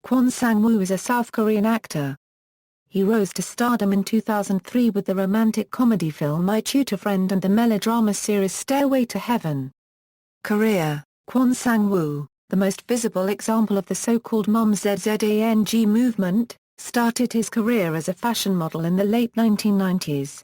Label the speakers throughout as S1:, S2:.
S1: Kwon Sang-woo is a South Korean actor. He rose to stardom in 2003 with the romantic comedy film My Tutor Friend and the melodrama series Stairway to Heaven. Career: Kwon Sang-woo, the most visible example of the so-called Mom ZZANG movement, started his career as a fashion model in the late 1990s.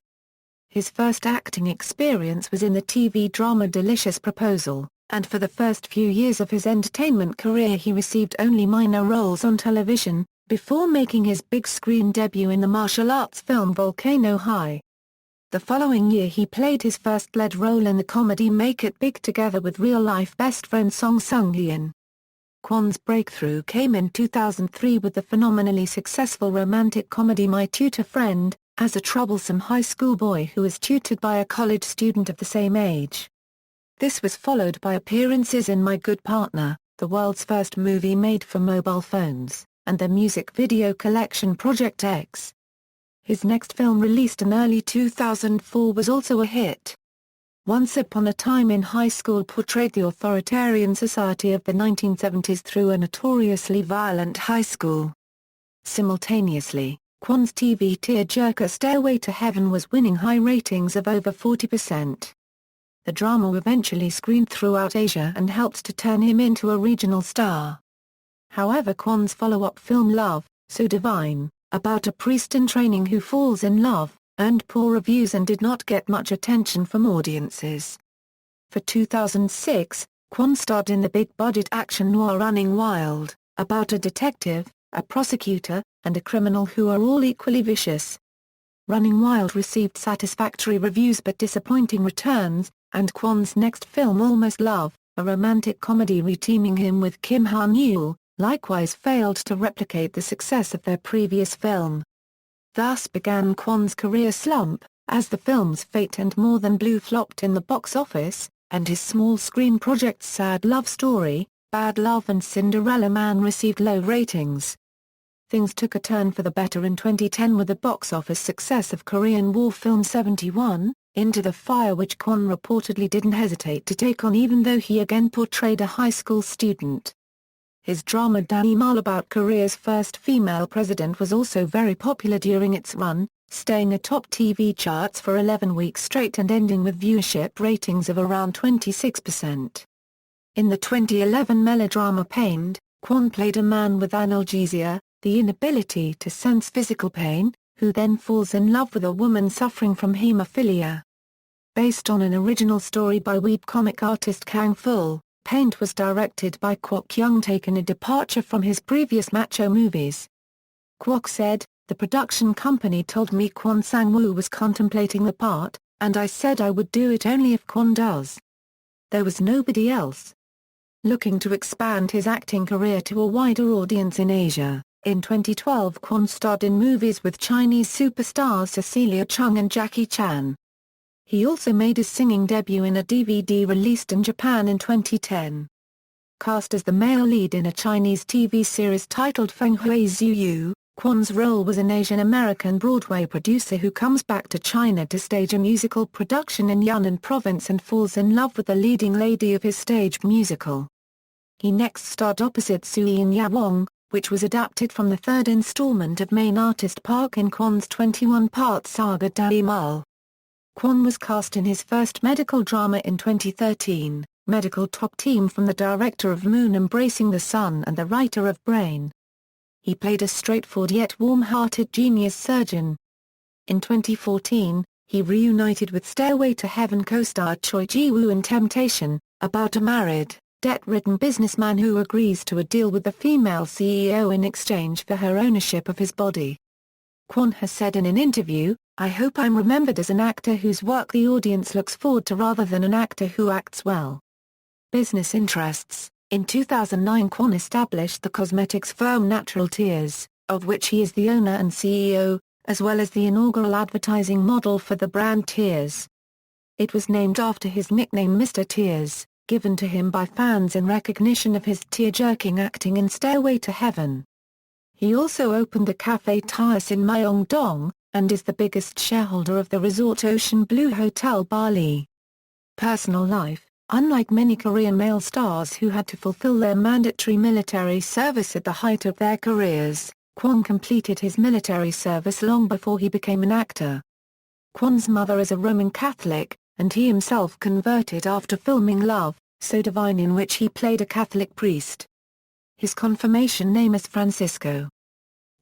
S1: His first acting experience was in the TV drama Delicious Proposal, and for the first few years of his entertainment career he received only minor roles on television, before making his big-screen debut in the martial arts film Volcano High. The following year he played his first lead role in the comedy Make It Big together with real-life best friend Song Seung-hyun. Kwon's breakthrough came in 2003 with the phenomenally successful romantic comedy My Tutor Friend, as a troublesome high school boy who is tutored by a college student of the same age. This was followed by appearances in My Good Partner, the world's first movie made for mobile phones, and the music video collection Project X. His next film, released in early 2004, was also a hit. Once Upon a Time in High School portrayed the authoritarian society of the 1970s through a notoriously violent high school. Simultaneously, Kwon's TV tearjerker Stairway to Heaven was winning high ratings of over 40%. The drama eventually screened throughout Asia and helped to turn him into a regional star. However, Kwon's follow-up film Love, So Divine, about a priest in training who falls in love, earned poor reviews and did not get much attention from audiences. For 2006, Kwon starred in the big-budget action noir Running Wild, about a detective, a prosecutor, and a criminal who are all equally vicious. Running Wild received satisfactory reviews but disappointing returns, and Kwon's next film Almost Love, a romantic comedy reteaming him with Kim Han-yeol, likewise failed to replicate the success of their previous film. Thus began Kwon's career slump, as the films Fate and More Than Blue flopped in the box office, and his small-screen projects Sad Love Story, Bad Love and Cinderella Man received low ratings. Things took a turn for the better in 2010 with the box office success of Korean war film 71, Into the Fire, which Kwon reportedly didn't hesitate to take on even though he again portrayed a high school student. His drama Daemal, about Korea's first female president, was also very popular during its run, staying atop TV charts for 11 weeks straight and ending with viewership ratings of around 26%. In the 2011 melodrama Pained, Kwon played a man with analgesia, the inability to sense physical pain, who then falls in love with a woman suffering from hemophilia. Based on an original story by webcomic artist Kang Ful, Pained was directed by Kwok Young, taking a departure from his previous macho movies. Kwok said, "The production company told me Kwon Sang-woo was contemplating the part, and I said I would do it only if Kwon does. There was nobody else." Looking to expand his acting career to a wider audience in Asia, in 2012 Kwon starred in movies with Chinese superstars Cecilia Chung and Jackie Chan. He also made his singing debut in a DVD released in Japan in 2010. Cast as the male lead in a Chinese TV series titled Feng Hui Zhu Yu, Kwon's role was an Asian-American Broadway producer who comes back to China to stage a musical production in Yunnan province and falls in love with the leading lady of his staged musical. He next starred opposite Sui in Ya Wong, which was adapted from the third installment of main artist Park in Kwon's 21-part saga Daemal. Kwon was cast in his first medical drama in 2013, Medical Top Team, from the director of Moon Embracing the Sun and the writer of Brain. He played a straightforward yet warm-hearted genius surgeon. In 2014, he reunited with Stairway to Heaven co-star Choi Ji-woo in Temptation, about a married, debt-ridden businessman who agrees to a deal with the female CEO in exchange for her ownership of his body. Kwon has said in an interview, "I hope I'm remembered as an actor whose work the audience looks forward to rather than an actor who acts well." Business interests: in 2009 Kwon established the cosmetics firm Natural Tears, of which he is the owner and CEO, as well as the inaugural advertising model for the brand Tears. It was named after his nickname Mr. Tears, given to him by fans in recognition of his tear-jerking acting in Stairway to Heaven. He also opened the Café Taos in Myeongdong, and is the biggest shareholder of the resort Ocean Blue Hotel Bali. Personal life: Unlike many Korean male stars who had to fulfill their mandatory military service at the height of their careers, Kwon completed his military service long before he became an actor. Kwon's mother is a Roman Catholic, and he himself converted after filming Love, So Divine, in which he played a Catholic priest. His confirmation name is Francisco.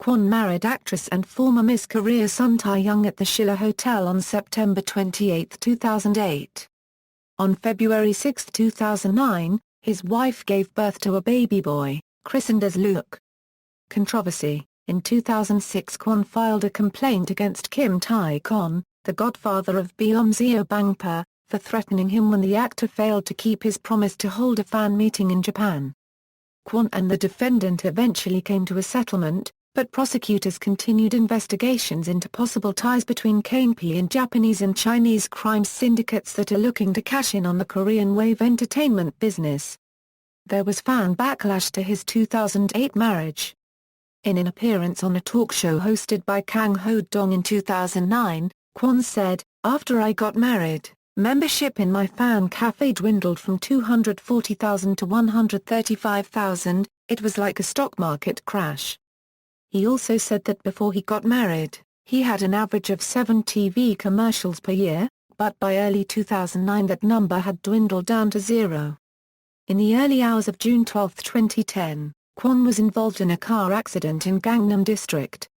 S1: Kwon married actress and former Miss Korea Sun Tae-young at the Schiller Hotel on September 28, 2008. On February 6, 2009, his wife gave birth to a baby boy, christened as Luke. Controversy. In 2006, Kwon filed a complaint against Kim Tae-kon, the godfather of Beyonce Bangpa, for threatening him when the actor failed to keep his promise to hold a fan meeting in Japan. Kwon and the defendant eventually came to a settlement, but prosecutors continued investigations into possible ties between KNP and Japanese and Chinese crime syndicates that are looking to cash in on the Korean wave entertainment business. There was fan backlash to his 2008 marriage. In an appearance on a talk show hosted by Kang Ho-dong in 2009, Kwon said, "After I got married, membership in my fan cafe dwindled from 240,000 to 135,000, it was like a stock market crash." He also said that before he got married, he had an average of 7 TV commercials per year, but by early 2009 that number had dwindled down to 0. In the early hours of June 12, 2010, Kwon was involved in a car accident in Gangnam District.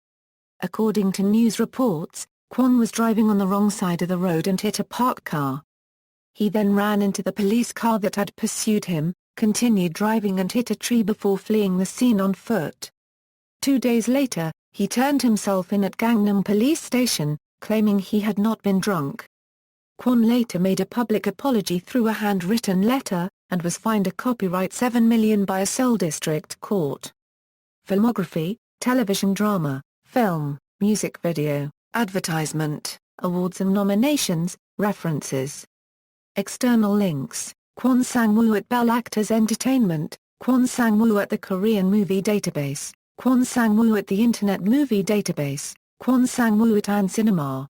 S1: According to news reports, Kwon was driving on the wrong side of the road and hit a parked car. He then ran into the police car that had pursued him, continued driving and hit a tree before fleeing the scene on foot. 2 days later, he turned himself in at Gangnam Police Station, claiming he had not been drunk. Kwon later made a public apology through a handwritten letter, and was fined a copyright $7 million by a Seoul District Court. Filmography, television drama, film, music video, advertisement, awards and nominations, references. External links: Kwon Sang-woo at Bell Actors Entertainment, Kwon Sang-woo at the Korean Movie Database, Kwon Sang-woo at the Internet Movie Database, Kwon Sang-woo at An Cinema.